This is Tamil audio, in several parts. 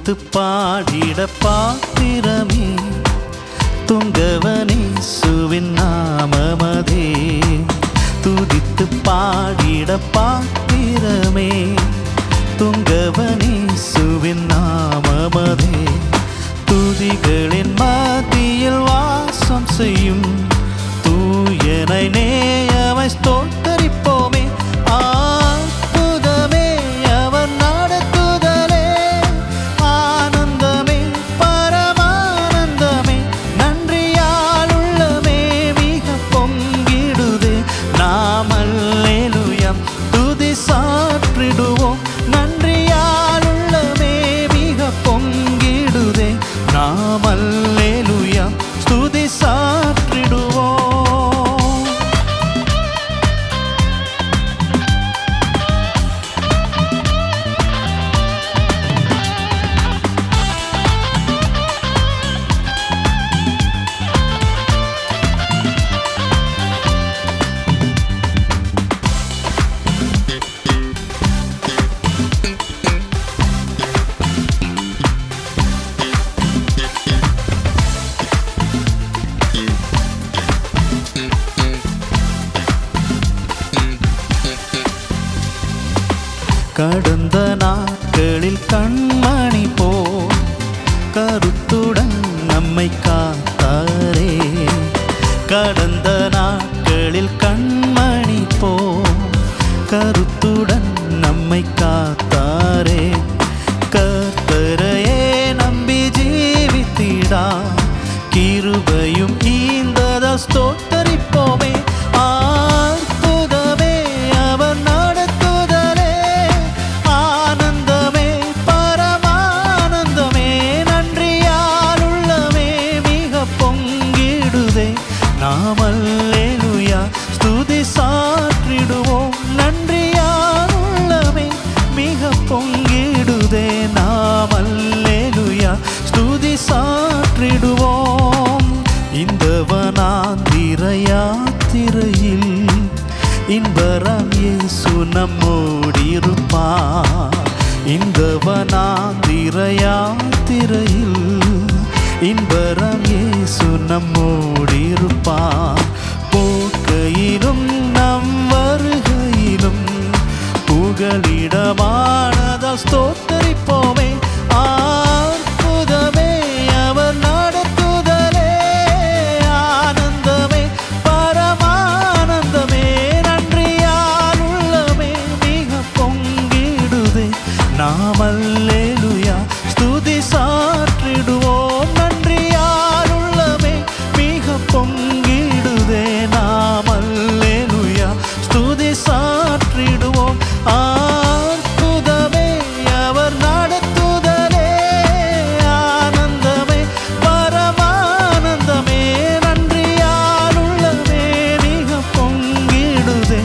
துதித்து பாடிட பாத்திரமே துங்கவனேசுவின் நாமமதே. துதித்து பாடிட பாத்திரமே துங்கவனேசுவின் நாமமதே. துதிகளின் மத்தியில் வாசம் செய்யும் தூயனை நேயமை ஸ்தோத்தரிப்போமே. அற்புதமே அவர் நடத்துதலே, ஆனந்தமே பரமானந்தமே, நன்றியால் உள்ளமே மிக பொங்கிடுதே. நாம் அல்லேலூயா துதி சாற்றிடுவோம், நன்றியால் உள்ளமே மிக பொங்கிடுதே. நாம் அல்லேலூயா துதி சாற்றிடுவோம். கடந்த நாட்களில் கண்மணி போல் கருத்துடன் நம்மை காத்தாரே. கடந்த நாட்களில் கண்மணி போல் கருத்துடன் நம்மை காத்தாரே. கர்த்தரையே நம்பி ஜீவித்திடா கிருபையும் ஈந்தத ஸ்தோத்தரிப்போமே. அற்புதமே அவர் நடத்துதலே, ஆனந்தமே பரமானந்தமே, நன்றியால் உள்ளமே மிக பொங்கிடுதே. நாம் அல்லேலூயா ஸ்துதி சாற்றிடுவோம், நன்றியால் உள்ளமே மிக பொங்கிடுதே. நாம் அல்லேலூயா ஸ்துதி சாற்றிடுவோம். இந்த வனாந்திர யாத்திரையில் இன்பரம் இயேசு நம்மோடிருப்பார். இந்த வனாந்திர யாத்திரையில் இன்பரம் இயேசு நம்மோடிருப்பார். போக்கையிலும் நம் வருகையிலும் புகலிடமானதால் ஸ்தோத்தரிப்போமே. அற்புதமே அவர் நடத்துதலே, ஆனந்தமே பரமானந்தமே, நன்றியால் உள்ளமே மிக பொங்கிடுதே. நாம் அல்லேலூயா ஸ்துதி சாற்றிடுவோம், நன்றியால் உள்ளமே மிக பொங்கிடுதே. நாம் அல்லேலூயா ஸ்துதி சாற்றிடுவோம். அற்புதமே அவர் நடத்துதலே, ஆனந்தமே பரமானந்தமே, நன்றியால் உள்ளமே மிக பொங்கிடுதே.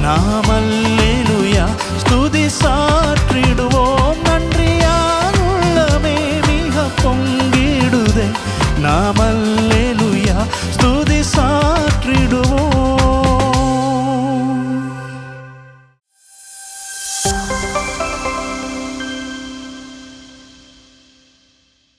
நாம் அல்லேலூயா ஸ்துதி சாற்றிடுவோம், நன்றியால் உள்ளமே மிக பொங்கிடுதே. நாம் அல்லேலூயா ஸ்துதி